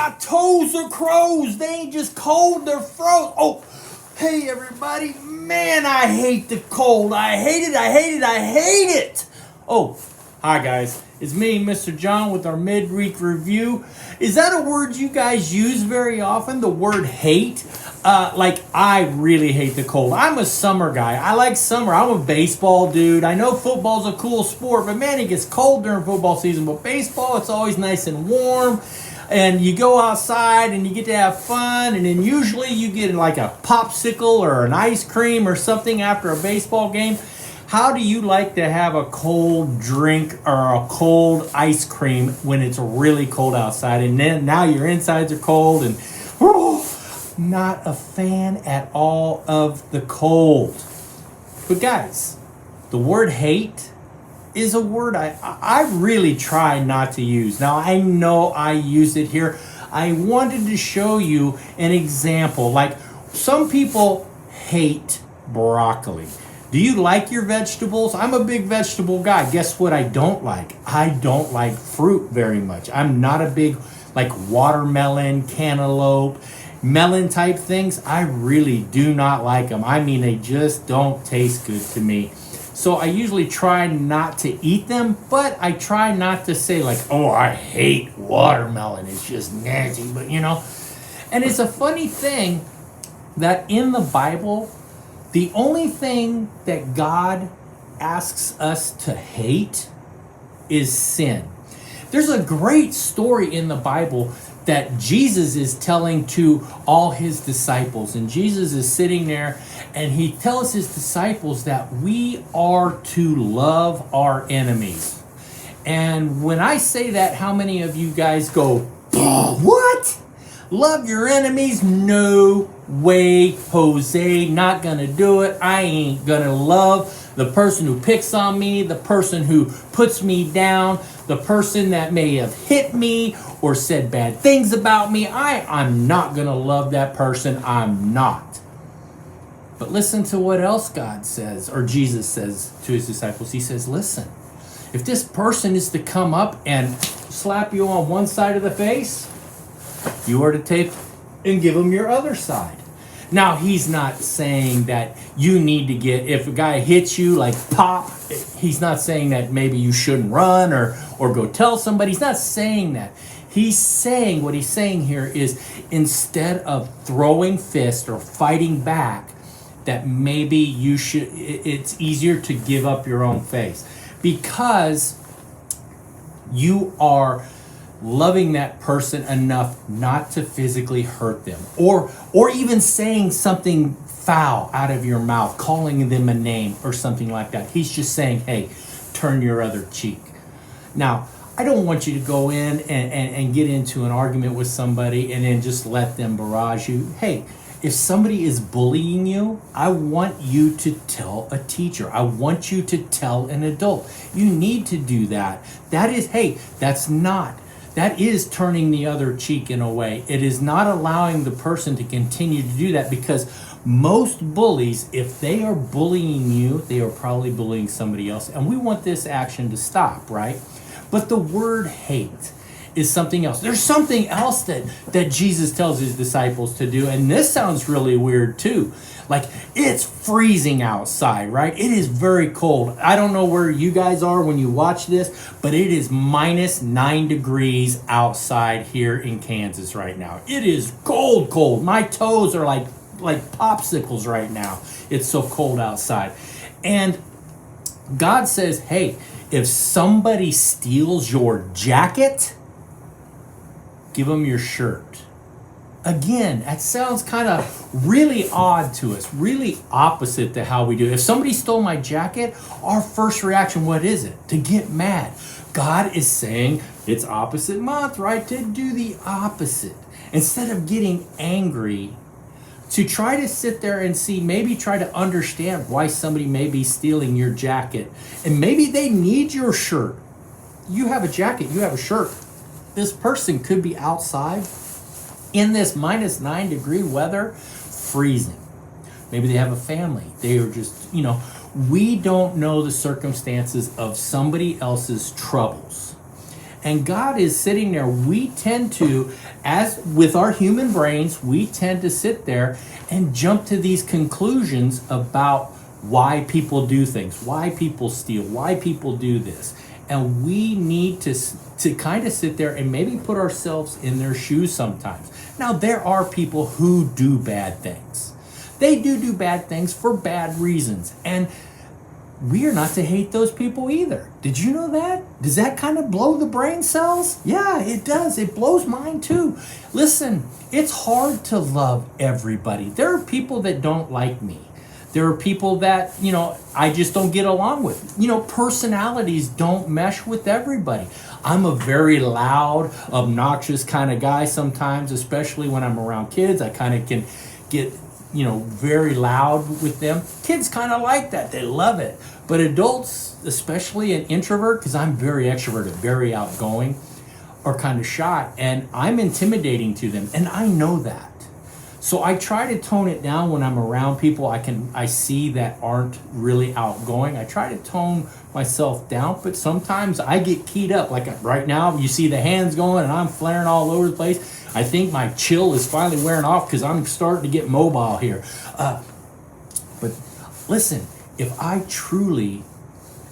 My toes are froze. They ain't just cold, they're froze. Oh, hey everybody. Man, I hate the cold. I hate it, I hate it, I hate it. Oh, hi guys. It's me, Mr. John, with our midweek review. Is that a word you guys use very often, the word hate? Like, I really hate the cold. I'm a summer guy. I like summer. I'm a baseball dude. I know football's a cool sport, but man, it gets cold during football season. But baseball, it's always nice and warm. And you go outside and you get to have fun. And then usually you get like a popsicle or an ice cream or something after a baseball game. How do you like to have a cold drink or a cold ice cream when it's really cold outside? And then now your insides are cold and not a fan at all of the cold. But guys, the word hate is a word I really try not to use. Now I know I use it here. I wanted to show you an example. Like, some people hate broccoli. Do you like your vegetables? I'm a big vegetable guy. Guess what I don't like? I don't like fruit very much. I'm not a big, like, watermelon, cantaloupe, melon type things. I really do not like them. I mean, they just don't taste good to me. So I usually try not to eat them, but I try not to say like, oh, I hate watermelon. It's just nasty, but you know. And it's a funny thing that in the Bible, the only thing that God asks us to hate is sin. There's a great story in the Bible that Jesus is telling to all his disciples. And Jesus is sitting there and he tells his disciples that we are to love our enemies. And when I say that, how many of you guys go, what? Love your enemies? No way, Jose, not gonna do it. I ain't gonna love the person who picks on me, the person who puts me down, the person that may have hit me or said bad things about me. I'm not gonna love that person. I'm not. But listen to what else God says, or Jesus says to his disciples. He says, listen, if this person is to come up and slap you on one side of the face, you are to take and give him your other side. Now, he's not saying that you need to get, if a guy hits you, like pop, he's not saying that maybe you shouldn't run or go tell somebody. He's not saying that. He's saying, what he's saying here is, instead of throwing fists or fighting back, that maybe you should, it's easier to give up your own face, because you are loving that person enough not to physically hurt them, or even saying something foul out of your mouth, calling them a name or something like that. He's just saying, hey, turn your other cheek. Now, I don't want you to go in and get into an argument with somebody and then just let them barrage you. Hey, if somebody is bullying you, I want you to tell a teacher. I want you to tell an adult. You need to do that. That is turning the other cheek in a way. It is not allowing the person to continue to do that, because most bullies, if they are bullying you, they are probably bullying somebody else. And we want this action to stop, right? But the word hate is something else. There's something else that Jesus tells his disciples to do. And this sounds really weird too. Like, it's freezing outside, right? It is very cold. I don't know where you guys are when you watch this, but it is -9 degrees outside here in Kansas right now. It is cold. My toes are like popsicles right now. It's so cold outside. And God says, hey, if somebody steals your jacket, give them your shirt. Again, that sounds kind of really odd to us, really opposite to how we do. If somebody stole my jacket, our first reaction, what is it? To get mad. God is saying it's opposite month, right? To do the opposite. Instead of getting angry, to try to sit there and see, maybe try to understand why somebody may be stealing your jacket. And maybe they need your shirt. You have a jacket, you have a shirt. This person could be outside in this -9 degree weather, freezing. Maybe they have a family. They are just, we don't know the circumstances of somebody else's troubles. And God is sitting there. We tend to, as with our human brains, we tend to sit there and jump to these conclusions about why people do things, why people steal, why people do this. And we need to kind of sit there and maybe put ourselves in their shoes sometimes. Now, there are people who do bad things. They do bad things for bad reasons. And we are not to hate those people either. Did you know that? Does that kind of blow the brain cells? Yeah, it does. It blows mine too. Listen, it's hard to love everybody. There are people that don't like me. There are people that, I just don't get along with. Personalities don't mesh with everybody. I'm a very loud, obnoxious kind of guy sometimes, especially when I'm around kids. I kind of can get, very loud with them. Kids kind of like that. They love it. But adults, especially an introvert, because I'm very extroverted, very outgoing, are kind of shy. And I'm intimidating to them. And I know that. So I try to tone it down when I'm around people I see that aren't really outgoing. I try to tone myself down, but sometimes I get keyed up. Like right now, you see the hands going and I'm flaring all over the place. I think my chill is finally wearing off because I'm starting to get mobile here. But listen, if I truly,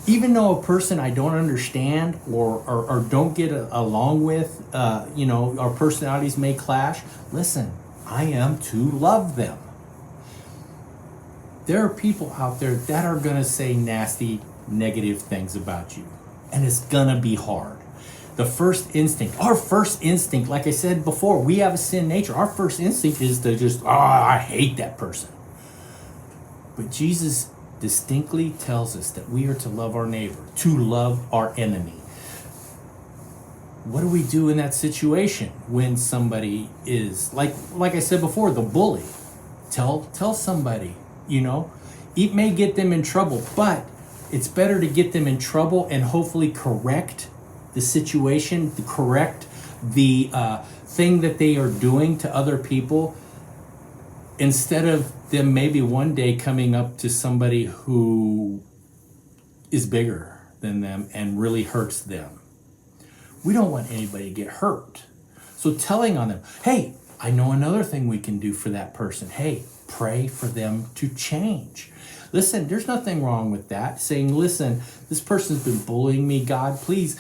even though a person I don't understand or don't get along with, our personalities may clash, listen, I am to love them. There are people out there that are going to say nasty, negative things about you. And it's going to be hard. Our first instinct, like I said before, we have a sin nature. Our first instinct is to just, I hate that person. But Jesus distinctly tells us that we are to love our neighbor, to love our enemy. What do we do in that situation when somebody is, like I said before, the bully? Tell somebody, It may get them in trouble, but it's better to get them in trouble and hopefully correct the situation, to correct the thing that they are doing to other people, instead of them maybe one day coming up to somebody who is bigger than them and really hurts them. We don't want anybody to get hurt. So telling on them, hey, I know another thing we can do for that person. Hey, pray for them to change. Listen, there's nothing wrong with that. Saying, listen, this person's been bullying me. God, please,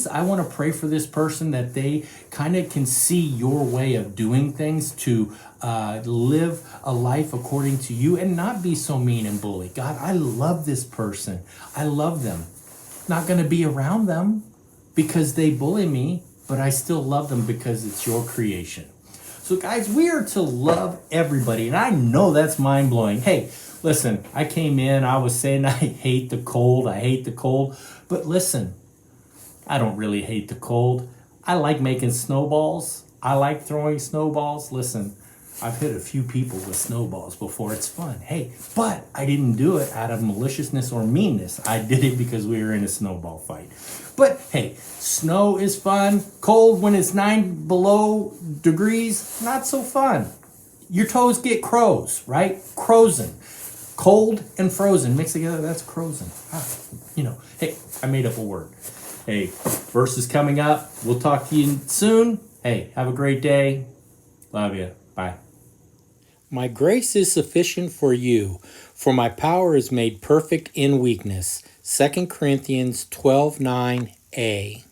I want to pray for this person that they kind of can see your way of doing things, to live a life according to you and not be so mean and bully. God, I love this person. I love them. Not going to be around them because they bully me, but I still love them because it's your creation. So guys, we are to love everybody. And I know that's mind-blowing. Hey, listen, I came in, I was saying I hate the cold. But listen, I don't really hate the cold. I like making snowballs. I like throwing snowballs. Listen, I've hit a few people with snowballs before. It's fun. Hey, but I didn't do it out of maliciousness or meanness. I did it because we were in a snowball fight. But hey, snow is fun. Cold when it's 9 below degrees, not so fun. Your toes get crows, right? CROZEN. Cold and frozen mixed together, that's CROZEN. Hey, I made up a word. Hey, verse is coming up. We'll talk to you soon. Hey, have a great day. Love you. Bye. My grace is sufficient for you, for my power is made perfect in weakness. 2 Corinthians 12:9a.